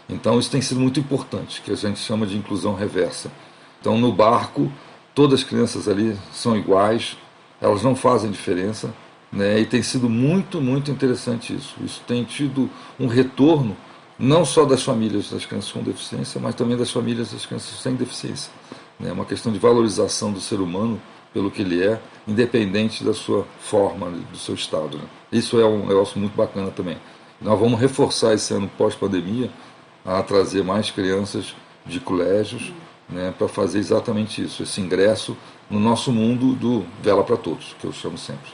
Então isso tem sido muito importante, que a gente chama de inclusão reversa. Então no barco, todas as crianças ali são iguais, elas não fazem diferença, né? E tem sido muito, muito interessante isso. Isso tem tido um retorno não só das famílias das crianças com deficiência, mas também das famílias das crianças sem deficiência. É uma questão de valorização do ser humano pelo que ele é, independente da sua forma, do seu estado. Né? Isso é um negócio muito bacana também. Nós vamos reforçar esse ano pós-pandemia a trazer mais crianças de colégios, né, para fazer exatamente isso, esse ingresso no nosso mundo do Vela para Todos, que eu chamo sempre.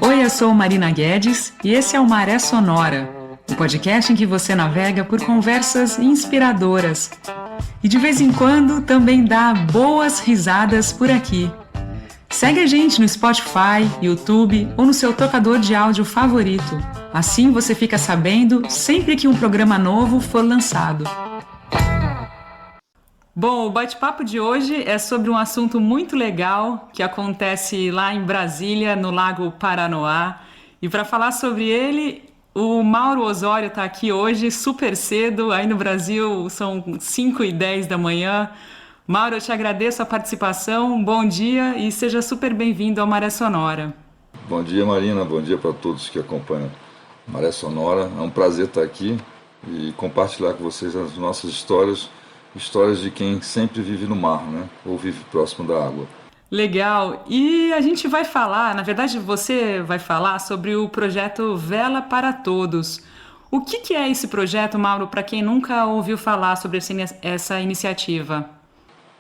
Oi, eu sou Marina Guedes e esse é o Maré Sonora, um podcast em que você navega por conversas inspiradoras e de vez em quando também dá boas risadas por aqui. Segue a gente no Spotify, YouTube ou no seu tocador de áudio favorito. Assim você fica sabendo sempre que um programa novo for lançado. Bom, o bate-papo de hoje é sobre um assunto muito legal que acontece lá em Brasília, no Lago Paranoá. E para falar sobre ele, o Mauro Osório está aqui hoje, super cedo. Aí no Brasil são 5h10 da manhã. Mauro, eu te agradeço a participação. Bom dia e seja super bem-vindo ao Maré Sonora. Bom dia, Marina. Bom dia para todos que acompanham Maré Sonora. É um prazer estar aqui e compartilhar com vocês as nossas histórias de quem sempre vive no mar, né? Ou vive próximo da água. Legal. E a gente vai falar, na verdade você vai falar sobre o projeto Vela para Todos. O que é esse projeto, Mauro, para quem nunca ouviu falar sobre essa iniciativa?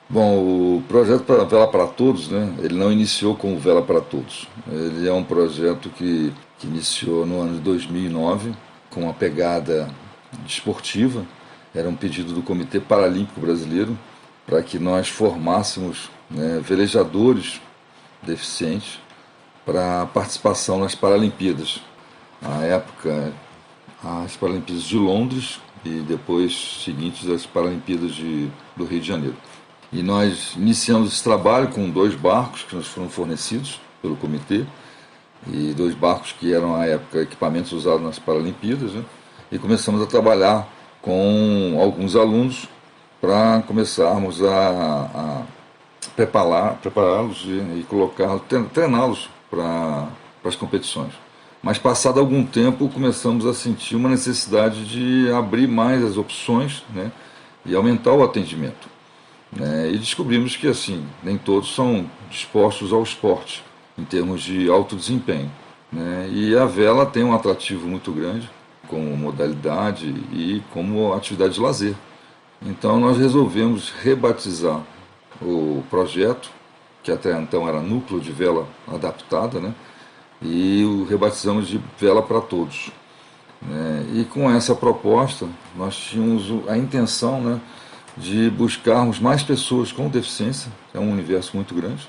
Bom, o projeto Vela para Todos, né? Ele não iniciou como Vela para Todos. Ele é um projeto que iniciou no ano de 2009 com uma pegada desportiva. Era um pedido do Comitê Paralímpico Brasileiro para que nós formássemos, né, velejadores deficientes para participação nas Paralimpíadas. Na época, as Paralimpíadas de Londres e depois seguintes as Paralimpíadas do Rio de Janeiro. E nós iniciamos esse trabalho com 2 barcos que nos foram fornecidos pelo comitê, e 2 barcos que eram, à época, equipamentos usados nas Paralimpíadas, né? E começamos a trabalhar com alguns alunos para começarmos a prepará-los e treiná-los para as competições. Mas passado algum tempo começamos a sentir uma necessidade de abrir mais as opções, né, e aumentar o atendimento. Né, e descobrimos que assim, nem todos são dispostos ao esporte, em termos de alto desempenho. Né, e a vela tem um atrativo muito grande, como modalidade e como atividade de lazer. Então nós resolvemos rebatizar o projeto, que até então era Núcleo de Vela Adaptada, né? E o rebatizamos de Vela para Todos. E com essa proposta nós tínhamos a intenção, né, de buscarmos mais pessoas com deficiência, é um universo muito grande.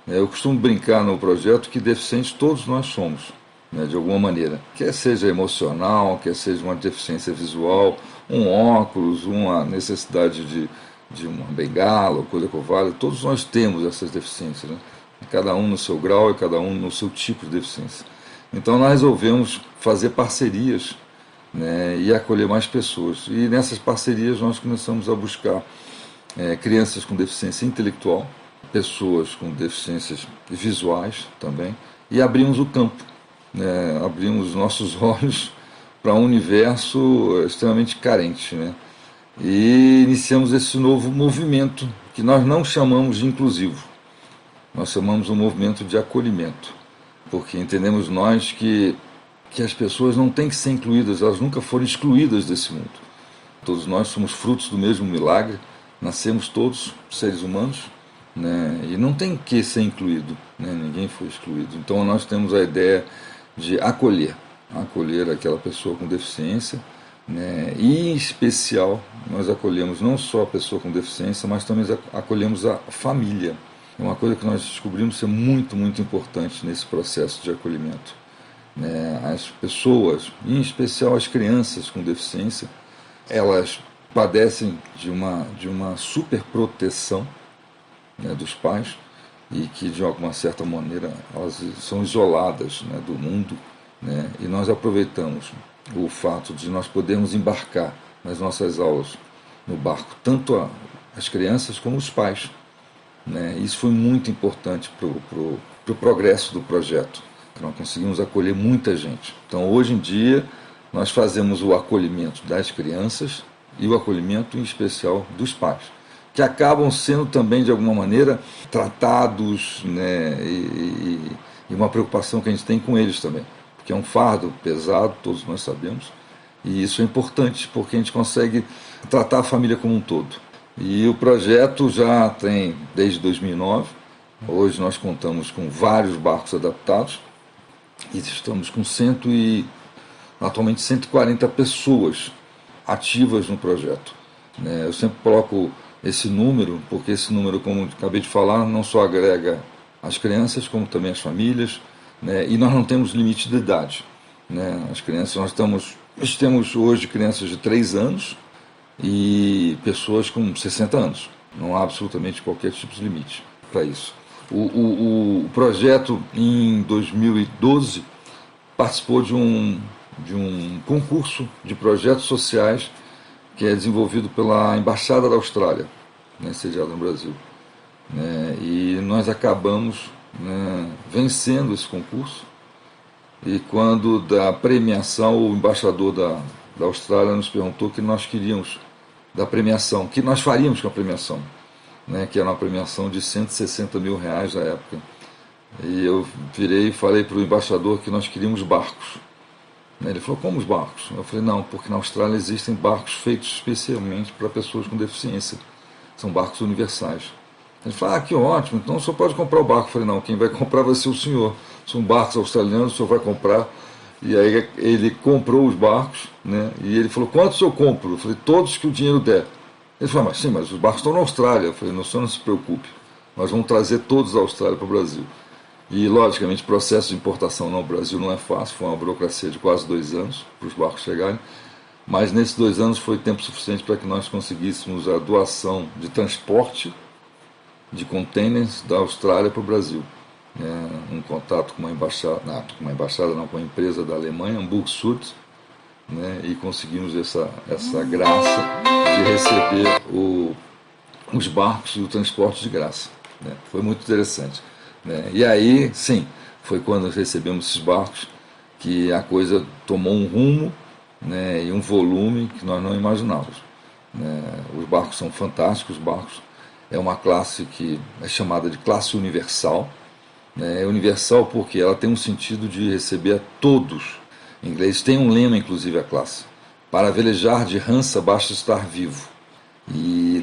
Eu costumo brincar no projeto que deficientes todos nós somos, né, de alguma maneira, quer seja emocional, quer seja uma deficiência visual, um óculos, uma necessidade de uma bengala, ou coisa que valha, todos nós temos essas deficiências, né? Cada um no seu grau e cada um no seu tipo de deficiência. Então nós resolvemos fazer parcerias, né, e acolher mais pessoas. E nessas parcerias nós começamos a buscar crianças com deficiência intelectual, pessoas com deficiências visuais também, e abrimos o campo. Abrimos nossos olhos para um universo extremamente carente, né? E iniciamos esse novo movimento que nós não chamamos de inclusivo, nós chamamos um movimento de acolhimento, porque entendemos nós que as pessoas não têm que ser incluídas, elas nunca foram excluídas desse mundo. Todos nós somos frutos do mesmo milagre, nascemos todos seres humanos, né? E não tem que ser incluído, né? Ninguém foi excluído. Então nós temos a ideia de acolher aquela pessoa com deficiência, né? E em especial nós acolhemos não só a pessoa com deficiência, mas também acolhemos a família. É uma coisa que nós descobrimos ser muito, muito importante nesse processo de acolhimento. As pessoas, em especial as crianças com deficiência, elas padecem de uma superproteção, né, dos pais, e que de alguma certa maneira elas são isoladas, né, do mundo, né, e nós aproveitamos o fato de nós podermos embarcar nas nossas aulas no barco, tanto as crianças como os pais, né? Isso foi muito importante para o progresso do projeto. Nós conseguimos acolher muita gente. Então, hoje em dia, nós fazemos o acolhimento das crianças e o acolhimento, em especial, dos pais, que acabam sendo também, de alguma maneira, tratados, né? E uma preocupação que a gente tem com eles também, porque é um fardo pesado, todos nós sabemos, e isso é importante, porque a gente consegue tratar a família como um todo. E o projeto já tem desde 2009, hoje nós contamos com vários barcos adaptados, e estamos com atualmente 140 pessoas ativas no projeto. Eu sempre coloco esse número, porque esse número, como acabei de falar, não só agrega as crianças, como também as famílias, né? E nós não temos limite de idade, né? As crianças, nós temos hoje crianças de 3 anos e pessoas com 60 anos. Não há absolutamente qualquer tipo de limite para isso. O projeto, em 2012, participou de um concurso de projetos sociais que é desenvolvido pela Embaixada da Austrália, né, sediada no Brasil. E nós acabamos, né, vencendo esse concurso, e quando da premiação, o embaixador da Austrália nos perguntou o que nós queríamos da premiação, o que nós faríamos com a premiação, né, que era uma premiação de R$160 mil na época. E eu virei e falei para o embaixador que nós queríamos barcos. Ele falou, como os barcos? Eu falei, não, porque na Austrália existem barcos feitos especialmente para pessoas com deficiência. São barcos universais. Ele falou, que ótimo, então o senhor pode comprar o barco. Eu falei, não, quem vai comprar vai ser o senhor. São barcos australianos, o senhor vai comprar. E aí ele comprou os barcos, né? E ele falou, quantos eu compro? Eu falei, todos que o dinheiro der. Ele falou, mas os barcos estão na Austrália. Eu falei, não, o senhor não se preocupe, nós vamos trazer todos da Austrália para o Brasil. E, logicamente, o processo de importação no Brasil não é fácil, foi uma burocracia de quase 2 anos para os barcos chegarem, mas nesses 2 anos foi tempo suficiente para que nós conseguíssemos a doação de transporte de containers da Austrália para o Brasil. Um contato com uma empresa da Alemanha, Hamburg Süd, né, e conseguimos essa graça de receber os barcos e o transporte de graça. Né? Foi muito interessante. E aí, sim, foi quando recebemos esses barcos que a coisa tomou um rumo, né, e um volume que nós não imaginávamos. Os barcos são fantásticos, os barcos é uma classe que é chamada de classe universal. É universal porque ela tem um sentido de receber a todos. Em inglês tem um lema, inclusive, a classe: para velejar de Hansa basta estar vivo. E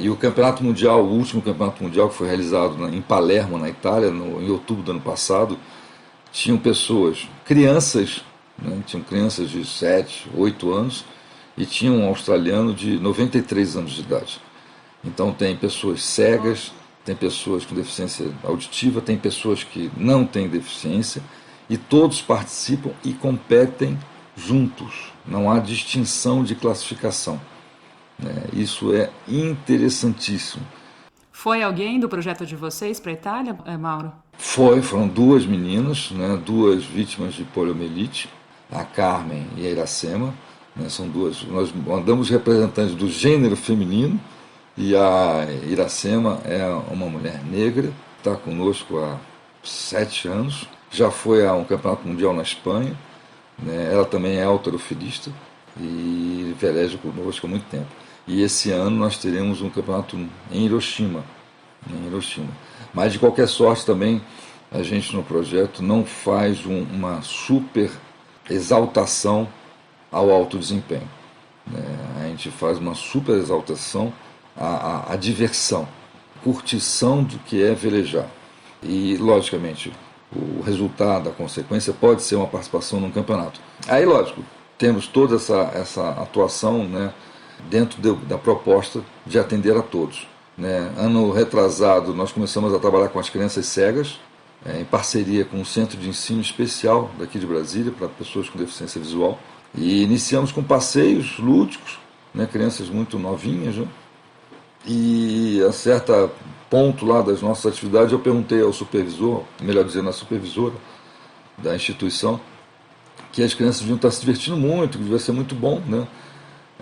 o campeonato mundial, o último campeonato mundial que foi realizado em Palermo, na Itália, em outubro do ano passado, tinham crianças, né, tinham crianças de 7, 8 anos e tinha um australiano de 93 anos de idade. Então tem pessoas cegas, tem pessoas com deficiência auditiva, tem pessoas que não têm deficiência, e todos participam e competem juntos, não há distinção de classificação. Isso é interessantíssimo. Foi alguém do projeto de vocês para a Itália, Mauro? Foram 2 meninas, né, 2 vítimas de poliomielite, a Carmen e a Iracema, né, são 2. Nós mandamos representantes do gênero feminino, e a Iracema é uma mulher negra, está conosco há 7 anos, já foi a um campeonato mundial na Espanha, né, ela também é halterofilista e veleja conosco há muito tempo. E esse ano nós teremos um campeonato em Hiroshima. Mas, de qualquer sorte, também a gente no projeto não faz uma super exaltação ao alto desempenho. A gente faz uma super exaltação à diversão, curtição do que é velejar. E, logicamente, o resultado, a consequência pode ser uma participação num campeonato. Aí, lógico, temos toda essa atuação, né, dentro da proposta de atender a todos. Ano retrasado, nós começamos a trabalhar com as crianças cegas, em parceria com um centro de ensino especial daqui de Brasília, para pessoas com deficiência visual. E iniciamos com passeios lúdicos, né, crianças muito novinhas, né? E a certo ponto lá das nossas atividades, eu perguntei ao supervisor, melhor dizendo, à supervisora da instituição, que as crianças deviam estar se divertindo muito, que devia ser muito bom, né?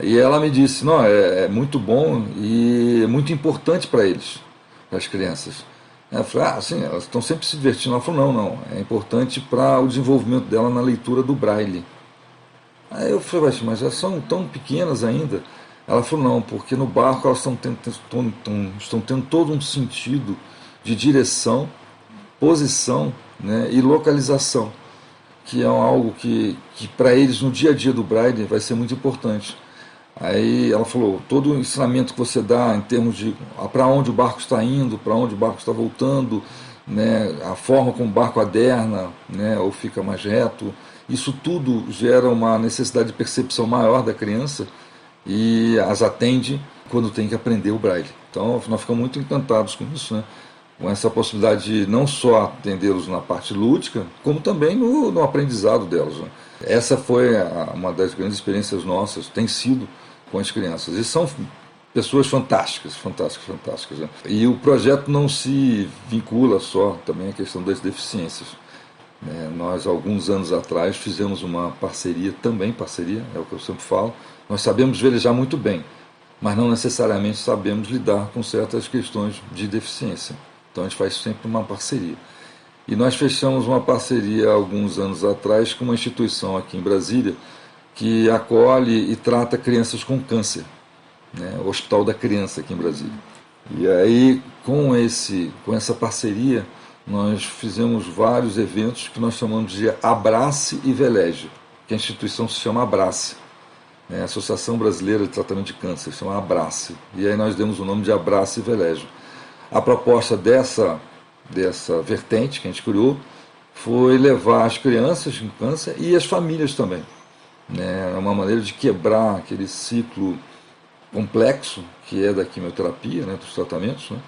E ela me disse, não, é muito bom e é muito importante para eles, para as crianças. Eu falei, sim, elas estão sempre se divertindo. Ela falou, não, é importante para o desenvolvimento dela na leitura do Braille. Aí eu falei, mas elas são tão pequenas ainda? Ela falou, não, porque no barco elas estão tendo todo um sentido de direção, posição, né, e localização, que é algo que para eles no dia a dia do Braille vai ser muito importante. Aí ela falou, todo o ensinamento que você dá em termos de para onde o barco está indo, para onde o barco está voltando, né, a forma como o barco aderna, né, ou fica mais reto, isso tudo gera uma necessidade de percepção maior da criança e as atende quando tem que aprender o Braille. Então nós ficamos muito encantados com isso, né, com essa possibilidade de não só atendê-los na parte lúdica, como também no aprendizado delas, né. Essa foi uma das grandes experiências nossas, tem sido com as crianças. E são pessoas fantásticas, né? E o projeto não se vincula só também à questão das deficiências. Nós, alguns anos atrás, fizemos uma parceria, é o que eu sempre falo. Nós sabemos velejar muito bem, mas não necessariamente sabemos lidar com certas questões de deficiência. Então a gente faz sempre uma parceria. E nós fechamos uma parceria alguns anos atrás com uma instituição aqui em Brasília que acolhe e trata crianças com câncer, né? O Hospital da Criança aqui em Brasília. E aí, com essa parceria, nós fizemos vários eventos que nós chamamos de Abrace e Veleje, que a instituição se chama Abrace, né? Associação Brasileira de Tratamento de Câncer, se chama Abrace. E aí nós demos o nome de Abrace e Veleje. A proposta dessa vertente que a gente criou foi levar as crianças com câncer e as famílias também, né? É uma maneira de quebrar aquele ciclo complexo que é da quimioterapia, né, dos tratamentos, né?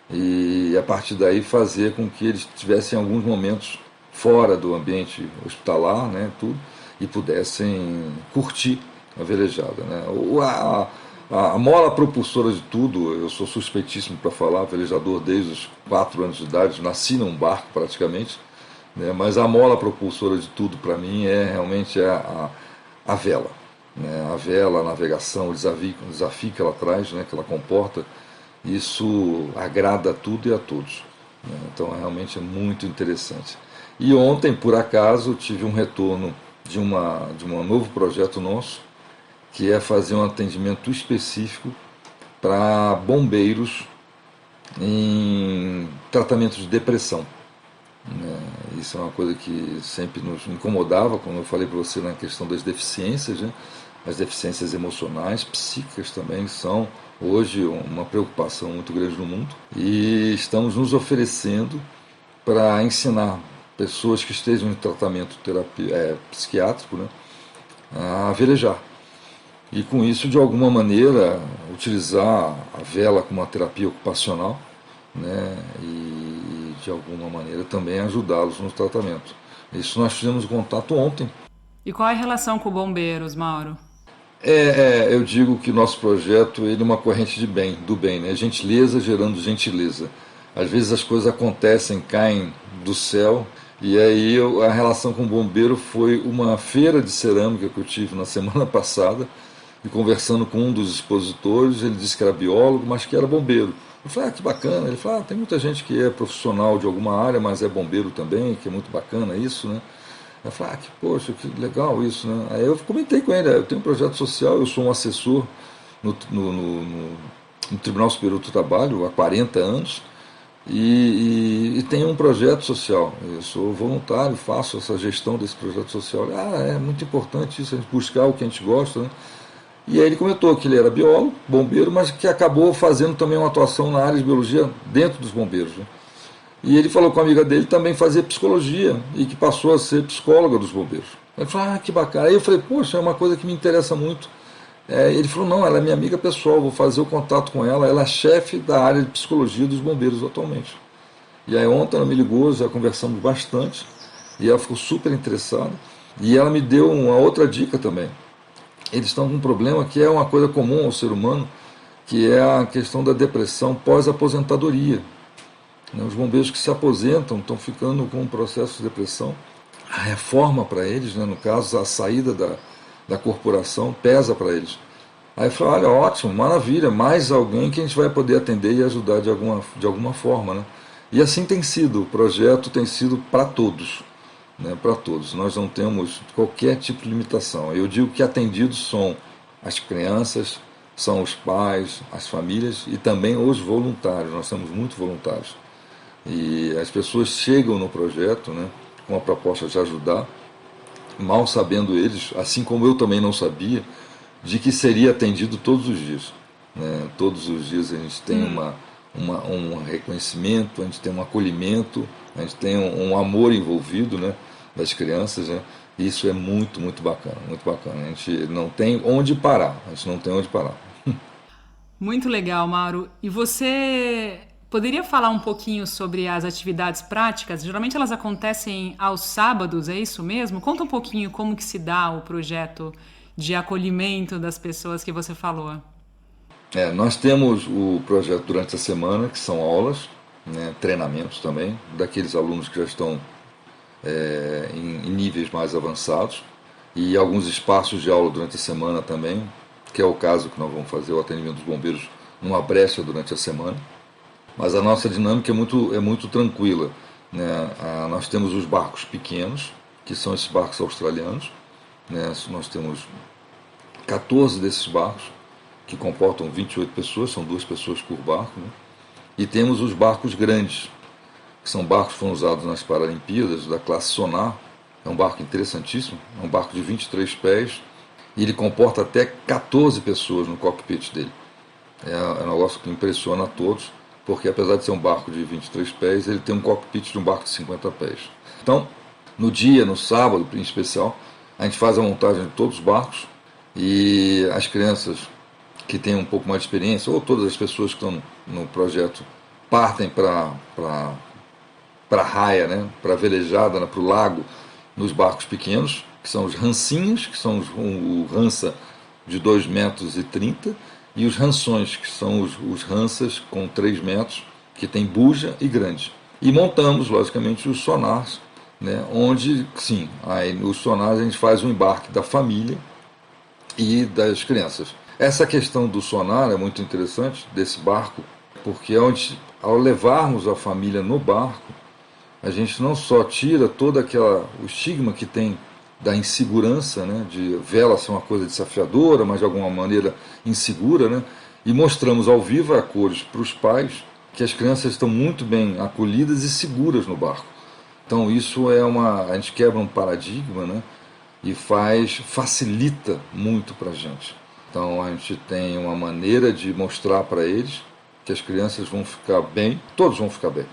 E a partir daí fazer com que eles tivessem alguns momentos fora do ambiente hospitalar, né, tudo, e pudessem curtir a velejada, né? A mola propulsora de tudo, eu sou suspeitíssimo para falar, velejador desde os 4 anos de idade, nasci num barco praticamente, né? Mas a mola propulsora de tudo para mim é realmente a vela, né? A vela, a navegação, o desafio que ela traz, né? Que ela comporta, isso agrada a tudo e a todos, né? Então realmente é muito interessante. E ontem, por acaso, tive um retorno de um novo projeto nosso, que é fazer um atendimento específico para bombeiros em tratamento de depressão. Isso é uma coisa que sempre nos incomodava, como eu falei para você na questão das deficiências, né? As deficiências emocionais, psíquicas também são hoje uma preocupação muito grande no mundo, e estamos nos oferecendo para ensinar pessoas que estejam em tratamento psiquiátrico, né, a velejar. E com isso, de alguma maneira, utilizar a vela como uma terapia ocupacional, né, e de alguma maneira também ajudá-los no tratamento. Isso nós fizemos contato ontem. E qual é a relação com bombeiros, Mauro? Eu digo que nosso projeto ele é uma corrente do bem, né? Gentileza gerando gentileza. Às vezes as coisas acontecem, caem do céu, e aí a relação com o bombeiro foi uma feira de cerâmica que eu tive na semana passada, e conversando com um dos expositores, ele disse que era biólogo, mas que era bombeiro. Eu falei, que bacana. Ele falou, tem muita gente que é profissional de alguma área, mas é bombeiro também, que é muito bacana isso, né? Eu falei, poxa, que legal isso, né? Aí eu comentei com ele, eu tenho um projeto social, eu sou um assessor no Tribunal Superior do Trabalho há 40 anos, e tenho um projeto social, eu sou voluntário, faço essa gestão desse projeto social. É muito importante isso, a gente buscar o que a gente gosta, né? E aí ele comentou que ele era biólogo, bombeiro, mas que acabou fazendo também uma atuação na área de biologia dentro dos bombeiros, né? E ele falou com a amiga dele também fazia psicologia e que passou a ser psicóloga dos bombeiros. Ele falou, que bacana. Aí eu falei, poxa, é uma coisa que me interessa muito. Ele falou, não, ela é minha amiga pessoal, vou fazer o contato com ela. Ela é chefe da área de psicologia dos bombeiros atualmente. E aí ontem ela me ligou, já conversamos bastante, e ela ficou super interessada. E ela me deu uma outra dica também. Eles estão com um problema que é uma coisa comum ao ser humano, que é a questão da depressão pós-aposentadoria. Os bombeiros que se aposentam estão ficando com um processo de depressão a reforma para eles, né, no caso, a saída da corporação pesa para eles. Aí eu falei, olha, ótimo, maravilha, mais alguém que a gente vai poder atender e ajudar de alguma forma, né? E assim tem sido, o projeto tem sido para todos, né, para todos. Nós não temos qualquer tipo de limitação. Eu digo que atendidos são as crianças, são os pais, as famílias e também os voluntários. Nós temos muitos voluntários. E as pessoas chegam no projeto, né, com a proposta de ajudar, mal sabendo eles, assim como eu também não sabia, de que seria atendido todos os dias. Né? Todos os dias a gente tem um reconhecimento, a gente tem um acolhimento, a gente tem um amor envolvido, né, das crianças, né? Isso é muito, muito bacana, muito bacana. A gente não tem onde parar, a gente não tem onde parar. Muito legal, Mauro. E você poderia falar um pouquinho sobre as atividades práticas? Geralmente elas acontecem aos sábados, é isso mesmo? Conta um pouquinho como que se dá o projeto de acolhimento das pessoas que você falou. Nós temos o projeto durante a semana, que são aulas, né, treinamentos também, daqueles alunos que já estão em níveis mais avançados, e alguns espaços de aula durante a semana também, que é o caso que nós vamos fazer o atendimento dos bombeiros numa brecha durante a semana. Mas a nossa dinâmica é muito tranquila. Né? Nós temos os barcos pequenos, que são esses barcos australianos. Né? Nós temos 14 desses barcos, que comportam 28 pessoas, são 2 pessoas por barco. Né? E temos os barcos grandes, que são barcos que foram usados nas Paralimpíadas, da classe Sonar. É um barco interessantíssimo, é um barco de 23 pés, e ele comporta até 14 pessoas no cockpit dele. É um negócio que impressiona a todos, porque apesar de ser um barco de 23 pés, ele tem um cockpit de um barco de 50 pés. Então, no sábado em especial, a gente faz a montagem de todos os barcos e as crianças que têm um pouco mais de experiência, ou todas as pessoas que estão no projeto, partem para a raia, né, para a velejada, né, para o lago, nos barcos pequenos, que são os rancinhos, que são o rança de 2,30 metros, e os ranções, que são os ranças com 3 metros, que tem buja e grande. E montamos, logicamente, os sonars, né, onde, sim, aí nos sonars a gente faz o embarque da família e das crianças. Essa questão do sonar é muito interessante, desse barco, porque ao levarmos a família no barco, a gente não só tira todo o estigma que tem da insegurança, né, de vela ser uma coisa desafiadora, mas de alguma maneira insegura, né, e mostramos ao vivo a cores para os pais que as crianças estão muito bem acolhidas e seguras no barco. Então isso a gente quebra um paradigma, né, e facilita muito para a gente. Então a gente tem uma maneira de mostrar para eles que as crianças vão ficar bem, todos vão ficar bem.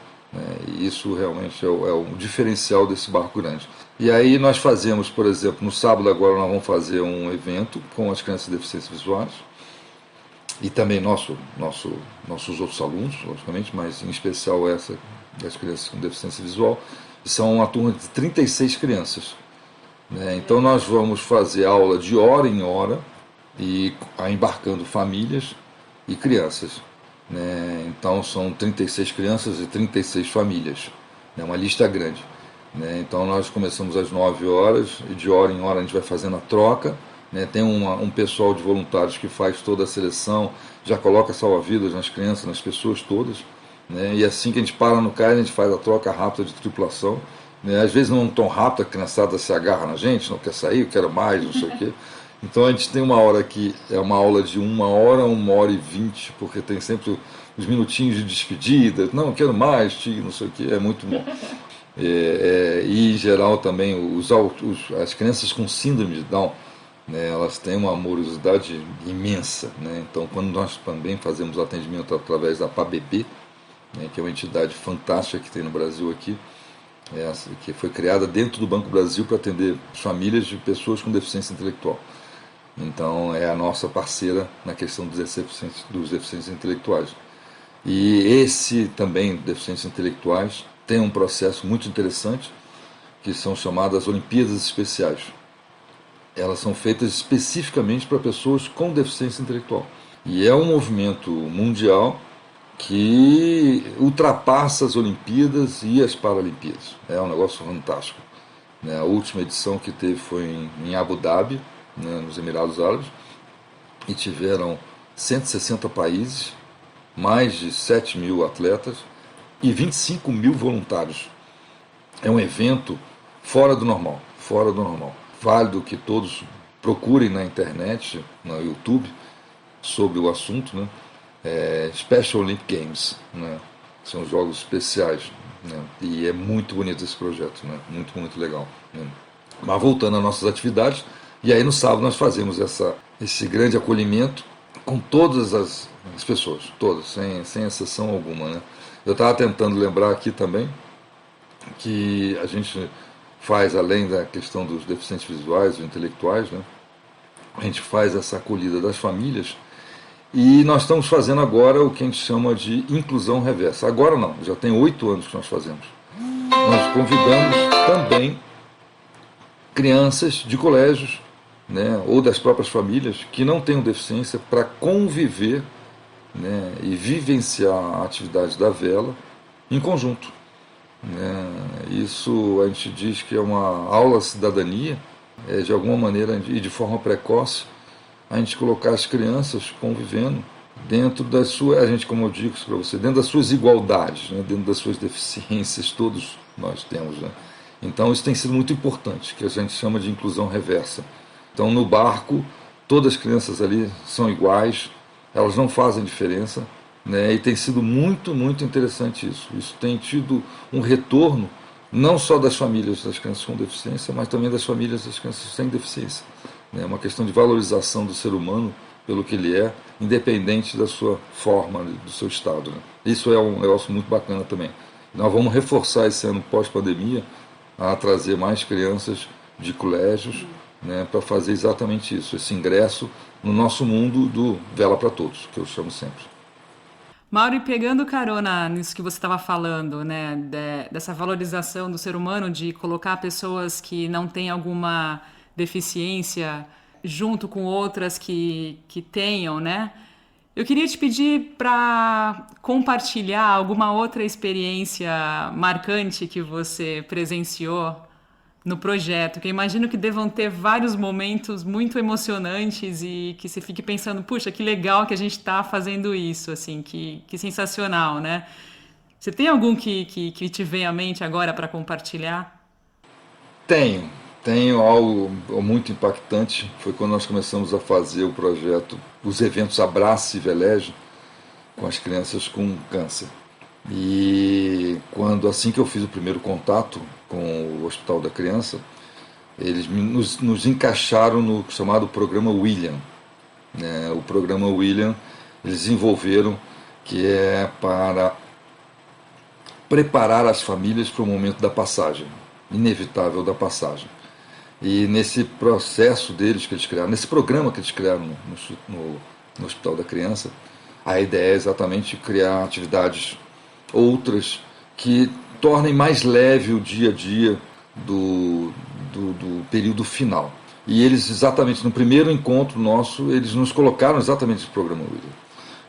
E isso realmente é o diferencial desse barco grande. E aí nós fazemos, por exemplo, no sábado agora nós vamos fazer um evento com as crianças de deficiências visuais e também nossos outros alunos, logicamente, mas em especial essa das crianças com deficiência visual. São uma turma de 36 crianças. Então nós vamos fazer aula de hora em hora e embarcando famílias e crianças. Então são 36 crianças e 36 famílias, uma lista grande. Então nós começamos às 9 horas e de hora em hora a gente vai fazendo a troca. Tem um pessoal de voluntários que faz toda a seleção, já coloca salva-vidas nas crianças, nas pessoas todas. E assim que a gente para no cais, a gente faz a troca rápida de tripulação. Às vezes não tão rápida, a criançada se agarra na gente, não quer sair, eu quero mais, não sei o quê. Então a gente tem uma hora que é uma aula de 1 hora e 20, porque tem sempre os minutinhos de despedida, não, eu quero mais, tio, não sei o quê, é muito bom. E em geral também as crianças com síndrome de Down, elas têm uma amorosidade imensa. Então quando nós também fazemos atendimento através da PABB, que é uma entidade fantástica que tem no Brasil aqui, que foi criada dentro do Banco Brasil para atender famílias de pessoas com deficiência intelectual. Então é a nossa parceira na questão dos deficientes intelectuais. E esse também, deficientes intelectuais, tem um processo muito interessante, que são chamadas Olimpíadas Especiais. Elas são feitas especificamente para pessoas com deficiência intelectual. E é um movimento mundial que ultrapassa as Olimpíadas e as Paralimpíadas. É um negócio fantástico. né? A última edição que teve foi em Abu Dhabi, né, nos Emirados Árabes, e tiveram 160 países, mais de 7 mil atletas e 25 mil voluntários. É um evento fora do normal, fora do normal. Válido que todos procurem na internet, no YouTube, sobre o assunto, né? Special Olympic Games, né? São jogos especiais, né? E é muito bonito esse projeto, né? Muito, muito legal, né? Mas voltando às nossas atividades, e aí no sábado nós fazemos esse grande acolhimento com todas as pessoas, todas, sem exceção alguma, né? Eu estava tentando lembrar aqui também que a gente faz, além da questão dos deficientes visuais e intelectuais, né? A gente faz essa acolhida das famílias e nós estamos fazendo agora o que a gente chama de inclusão reversa. Agora não, já tem 8 anos que nós fazemos. Nós convidamos também crianças de colégios, né, ou das próprias famílias que não tenham deficiência para conviver, né, e vivenciar a atividade da vela em conjunto, né. Isso a gente diz que é uma aula de cidadania, de alguma maneira e de forma precoce, a gente colocar as crianças convivendo dentro das suas, a gente, como eu digo para você, dentro das suas igualdades, né, dentro das suas deficiências, todos nós temos, né. Então isso tem sido muito importante, que a gente chama de inclusão reversa. Então no barco, todas as crianças ali são iguais, elas não fazem diferença, né, e tem sido muito, muito interessante isso. Isso tem tido um retorno, não só das famílias das crianças com deficiência, mas também das famílias das crianças sem deficiência. É uma questão de valorização do ser humano pelo que ele é, independente da sua forma, do seu estado, né. Isso é um negócio muito bacana também. Nós vamos reforçar esse ano pós-pandemia a trazer mais crianças de colégios, né, para fazer exatamente isso, esse ingresso no nosso mundo do Vela para Todos, que eu chamo sempre. Mauro, e pegando carona nisso que você estava falando, né, dessa valorização do ser humano, de colocar pessoas que não têm alguma deficiência junto com outras que tenham, né? Eu queria te pedir para compartilhar alguma outra experiência marcante que você presenciou no projeto, que eu imagino que devam ter vários momentos muito emocionantes e que você fique pensando, puxa, que legal que a gente está fazendo isso, assim, que sensacional, né? Você tem algum que te vem à mente agora para compartilhar? Tenho algo muito impactante, foi quando nós começamos a fazer o projeto, os eventos Abrace e Veleje, com as crianças com câncer. E assim que eu fiz o primeiro contato com o Hospital da Criança, eles nos encaixaram no chamado Programa William, né? O Programa William eles desenvolveram, que é para preparar as famílias para o momento da passagem, inevitável da passagem. E nesse processo deles que eles criaram, nesse programa que eles criaram no Hospital da Criança, a ideia é exatamente criar atividades outras que tornem mais leve o dia a dia do período final. E eles, exatamente no primeiro encontro nosso, eles nos colocaram exatamente esse programa William.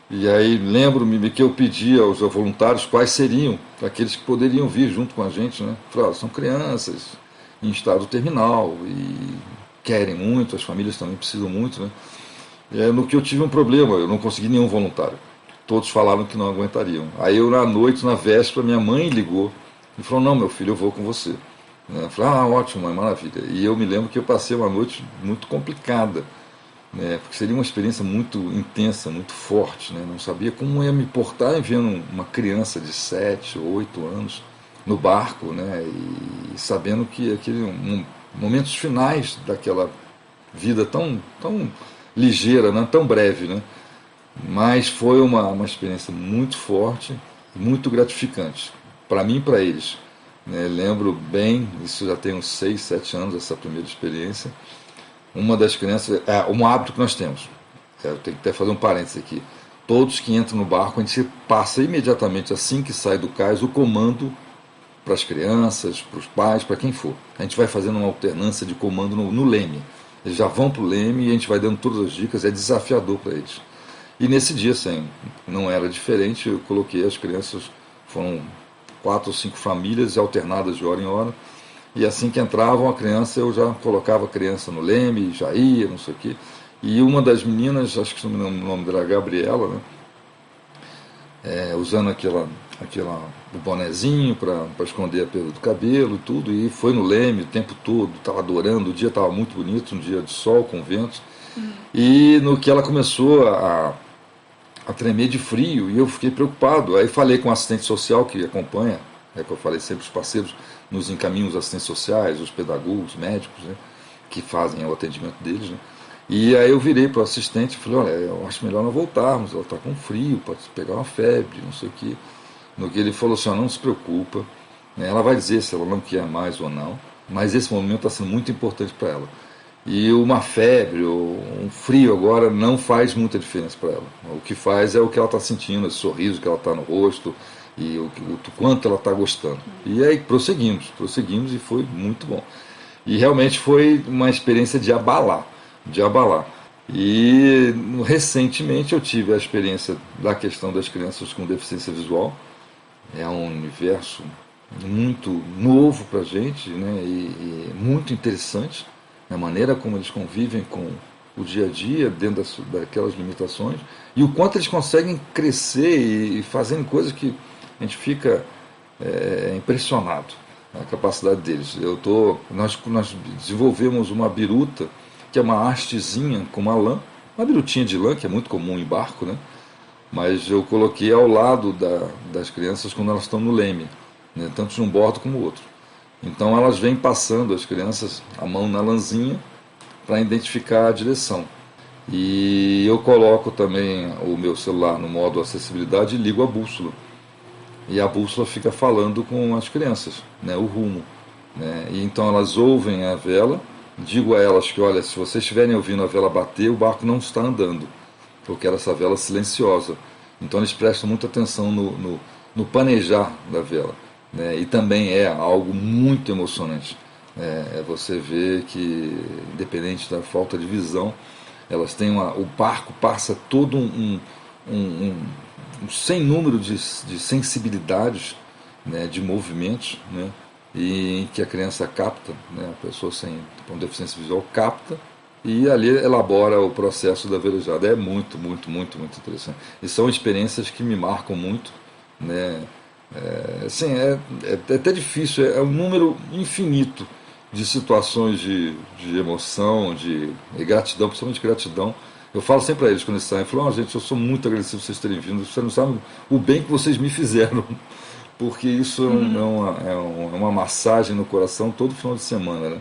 E aí lembro-me que eu pedi aos voluntários quais seriam aqueles que poderiam vir junto com a gente, né? Falei, são crianças em estado terminal e querem muito, as famílias também precisam muito, né? No que eu tive um problema, eu não consegui nenhum voluntário. Todos falaram que não aguentariam. Aí eu, na noite, na véspera, minha mãe ligou e falou, não, meu filho, eu vou com você. Eu falei, ótimo, mãe, maravilha. E eu me lembro que eu passei uma noite muito complicada, né, porque seria uma experiência muito intensa, muito forte, né, não sabia como ia me portar vendo uma criança de 7 ou 8 anos no barco, né, e sabendo que momentos finais daquela vida tão ligeira, né, tão breve, né, mas foi uma experiência muito forte, muito gratificante, para mim e para eles. Lembro bem, isso já tem uns 6, 7 anos, essa primeira experiência. Uma das crianças, um hábito que nós temos, eu tenho que até fazer um parênteses aqui, todos que entram no barco, a gente passa imediatamente, assim que sai do cais, o comando para as crianças, para os pais, para quem for. A gente vai fazendo uma alternância de comando no leme. Eles já vão para o leme e a gente vai dando todas as dicas, é desafiador para eles. E nesse dia, assim, não era diferente, eu coloquei as crianças, foram 4 ou 5 famílias alternadas de hora em hora, e assim que entravam a criança, eu já colocava a criança no leme, já ia, não sei o quê. E uma das meninas, acho que o nome dela é Gabriela, né? Usando o bonezinho para esconder a perda do cabelo, tudo, e foi no leme o tempo todo, estava adorando, o dia estava muito bonito, um dia de sol com vento, e no que ela começou a tremer de frio, e eu fiquei preocupado, aí falei com o assistente social que acompanha, que eu falei sempre, os parceiros nos encaminham os assistentes sociais, os pedagogos, os médicos, né, que fazem o atendimento deles, né. E aí eu virei para o assistente e falei, olha, eu acho melhor não voltarmos, ela está com frio, pode pegar uma febre, não sei o quê. No que ele falou assim, não se preocupa, né, ela vai dizer se ela não quer mais ou não, mas esse momento está sendo muito importante para ela. E uma febre ou um frio agora não faz muita diferença para ela. O que faz é o que ela está sentindo, esse sorriso que ela está no rosto e o quanto ela está gostando. E aí prosseguimos e foi muito bom. E realmente foi uma experiência de abalar. E recentemente eu tive a experiência da questão das crianças com deficiência visual. É um universo muito novo para a gente, né, e muito interessante, a maneira como eles convivem com o dia a dia dentro daquelas limitações e o quanto eles conseguem crescer e fazendo coisas que a gente fica impressionado, a capacidade deles. Nós desenvolvemos uma biruta, que é uma hastezinha com uma lã, uma birutinha de lã, que é muito comum em barco, né? Mas eu coloquei ao lado das crianças quando elas estão no leme, né? Tanto de um bordo como o outro. Então elas vêm passando, as crianças, a mão na lãzinha para identificar a direção. E eu coloco também o meu celular no modo acessibilidade e ligo a bússola. E a bússola fica falando com as crianças, né, o rumo, né? E então elas ouvem a vela, digo a elas que, olha, se vocês estiverem ouvindo a vela bater, o barco não está andando, porque era essa vela silenciosa. Então eles prestam muita atenção no panejar da vela, né? E também é algo muito emocionante. Você ver que, independente da falta de visão, elas têm o barco passa todo um sem número de sensibilidades, né, de movimentos, né, e que a criança capta, né, a pessoa com deficiência visual capta e ali elabora o processo da velejada. É muito, muito, muito, muito interessante. E são experiências que me marcam muito, né. Assim, é até difícil, é um número infinito de situações de emoção, de gratidão, principalmente gratidão. Eu falo sempre para eles quando eles saem, eu falo, gente, eu sou muito agradecido por vocês terem vindo, vocês não sabem o bem que vocês me fizeram, porque isso é uma massagem no coração todo final de semana, né?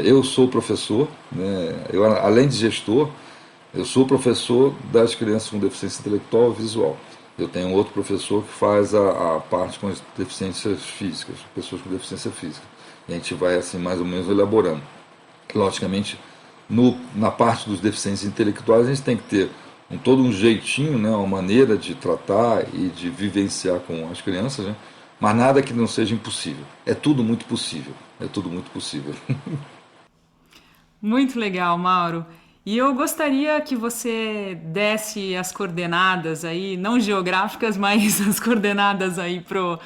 Eu sou professor, né? Além de gestor, eu sou professor das crianças com deficiência intelectual e visual. Eu tenho um outro professor que faz a parte com as deficiências físicas, pessoas com deficiência física. E a gente vai assim mais ou menos elaborando. Logicamente, na parte dos deficientes intelectuais, a gente tem que ter todo um jeitinho, né, uma maneira de tratar e de vivenciar com as crianças, né, mas nada que não seja impossível. É tudo muito possível. É tudo muito possível. Muito legal, Mauro. E eu gostaria que você desse as coordenadas aí, não geográficas, mas as coordenadas aí pro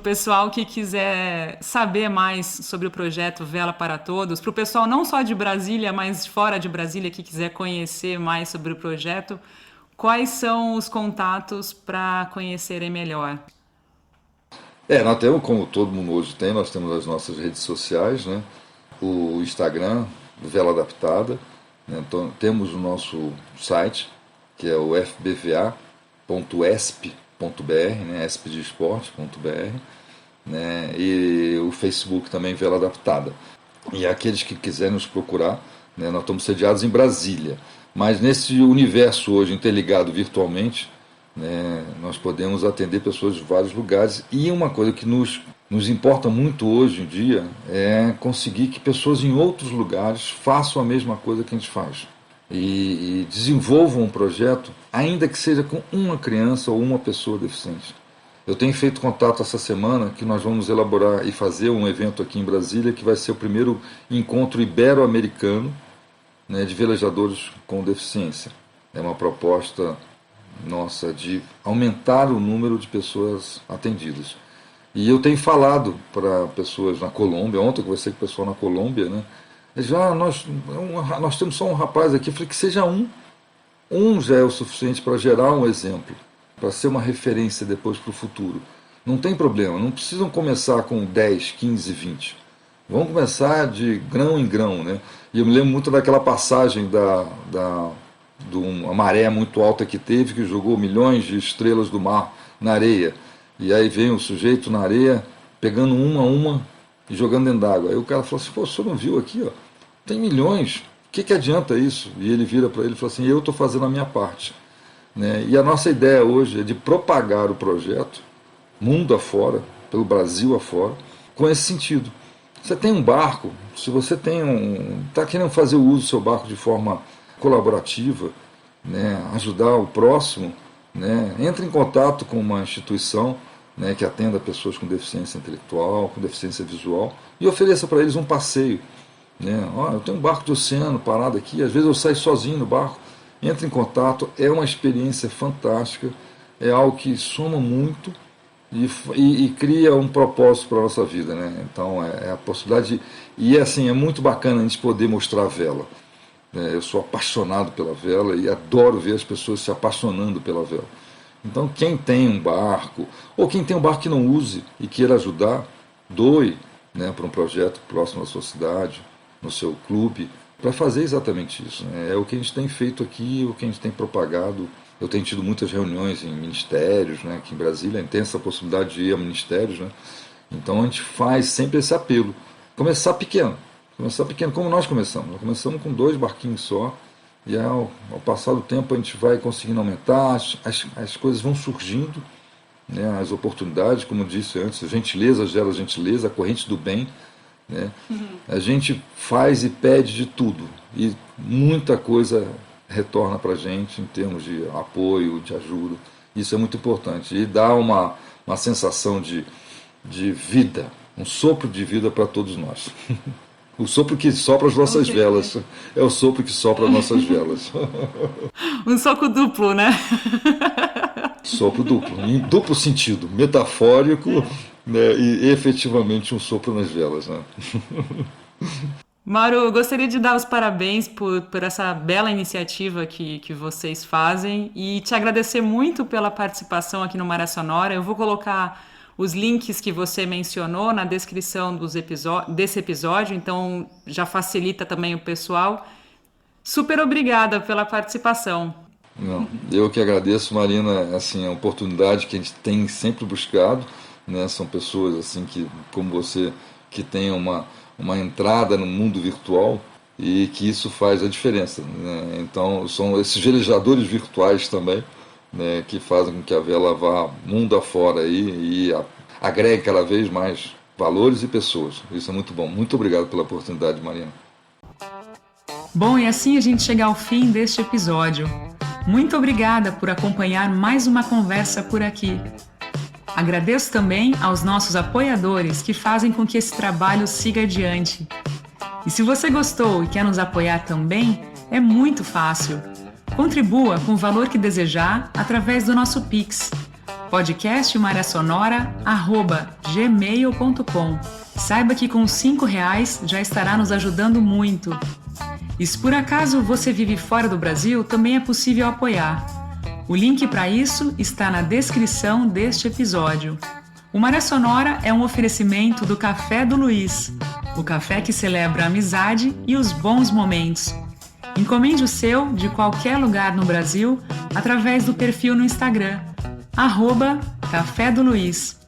pessoal que quiser saber mais sobre o projeto Vela para Todos, para o pessoal não só de Brasília, mas fora de Brasília que quiser conhecer mais sobre o projeto, quais são os contatos para conhecerem melhor? Nós temos, como todo mundo hoje tem, nós temos as nossas redes sociais, né? O Instagram, Vela Adaptada, né? Então, temos o nosso site, que é o fbva.esp.br, né? espdesporte.br, né? E o Facebook também, Vela Adaptada. E aqueles que quiserem nos procurar, né? Nós estamos sediados em Brasília, mas nesse universo hoje interligado virtualmente, né, nós podemos atender pessoas de vários lugares. E uma coisa que nos importa muito hoje em dia é conseguir que pessoas em outros lugares façam a mesma coisa que a gente faz e desenvolvam um projeto, ainda que seja com uma criança ou uma pessoa deficiente. Eu tenho feito contato essa semana que nós vamos elaborar e fazer um evento aqui em Brasília que vai ser o primeiro encontro ibero-americano, né, de velejadores com deficiência. É uma proposta nossa de aumentar o número de pessoas atendidas. E eu tenho falado para pessoas na Colômbia, ontem eu conversei com o pessoal na Colômbia, né? Eles já, nós temos só um rapaz aqui, eu falei que seja um já é o suficiente para gerar um exemplo, para ser uma referência depois para o futuro. Não tem problema, não precisam começar com 10, 15, 20. Vamos começar de grão em grão, né? E eu me lembro muito daquela passagem de uma maré muito alta que teve, que jogou milhões de estrelas do mar na areia. E aí vem o sujeito na areia, pegando uma a uma e jogando dentro d'água. Aí o cara falou assim, pô, o senhor não viu aqui, ó? Tem milhões, o que adianta isso? E ele vira para ele e fala assim, eu estou fazendo a minha parte. Né? E a nossa ideia hoje é de propagar o projeto, mundo afora, pelo Brasil afora, com esse sentido. Você tem um barco, se você está querendo fazer o uso do seu barco de forma colaborativa, né, ajudar o próximo, né, entre em contato com uma instituição, né, que atenda pessoas com deficiência intelectual, com deficiência visual, e ofereça para eles um passeio. Né? Eu tenho um barco de oceano parado aqui, às vezes eu saio sozinho no barco, entre em contato, é uma experiência fantástica, é algo que soma muito e cria um propósito para a nossa vida. Né? Então é a possibilidade e assim, é muito bacana a gente poder mostrar a vela. Eu sou apaixonado pela vela e adoro ver as pessoas se apaixonando pela vela. Então quem tem um barco, ou quem tem um barco que não use e queira ajudar, doe, né, para um projeto próximo à sua cidade, no seu clube, para fazer exatamente isso. Né? É o que a gente tem feito aqui, o que a gente tem propagado. Eu tenho tido muitas reuniões em ministérios, né? Aqui em Brasília tem essa possibilidade de ir a ministérios. Né? Então a gente faz sempre esse apelo. Começar pequeno, como nós começamos. Nós começamos com 2 barquinhos só, e ao passar do tempo a gente vai conseguindo aumentar, as coisas vão surgindo, né? As oportunidades, como eu disse antes, a gentileza gera gentileza, a corrente do bem. Né? A gente faz e pede de tudo e muita coisa retorna para a gente em termos de apoio, de ajuda. Isso é muito importante e dá uma sensação de vida, um sopro de vida para todos nós. O sopro que sopra as nossas velas é o sopro que sopra as nossas velas. Um sopro duplo, né? Sopro duplo, em duplo sentido, metafórico, né, e efetivamente um sopro nas velas. Né? Mauro, eu gostaria de dar os parabéns por essa bela iniciativa que vocês fazem e te agradecer muito pela participação aqui no Maré Sonora. Eu vou colocar os links que você mencionou na descrição desse episódio, então já facilita também o pessoal. Super obrigada pela participação. Não, eu que agradeço, Marina, assim, a oportunidade que a gente tem sempre buscado, né? São pessoas assim que, como você, que tem uma entrada no mundo virtual e que isso faz a diferença. Né? Então, são esses velejadores virtuais também, né, que fazem com que a vela vá mundo afora aí e agregue cada vez mais valores e pessoas. Isso é muito bom. Muito obrigado pela oportunidade, Marina. Bom, e assim a gente chega ao fim deste episódio. Muito obrigada por acompanhar mais uma conversa por aqui. Agradeço também aos nossos apoiadores que fazem com que esse trabalho siga adiante. E se você gostou e quer nos apoiar também, é muito fácil. Contribua com o valor que desejar através do nosso Pix, podcastmareasonora@gmail.com. Saiba que com R$5 já estará nos ajudando muito. E se por acaso você vive fora do Brasil, também é possível apoiar. O link para isso está na descrição deste episódio. O Maré Sonora é um oferecimento do Café do Luiz, o café que celebra a amizade e os bons momentos. Encomende o seu de qualquer lugar no Brasil através do perfil no Instagram, @Café do Luiz.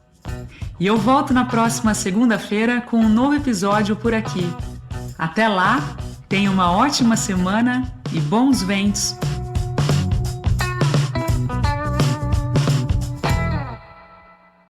E eu volto na próxima segunda-feira com um novo episódio por aqui. Até lá, tenha uma ótima semana e bons ventos!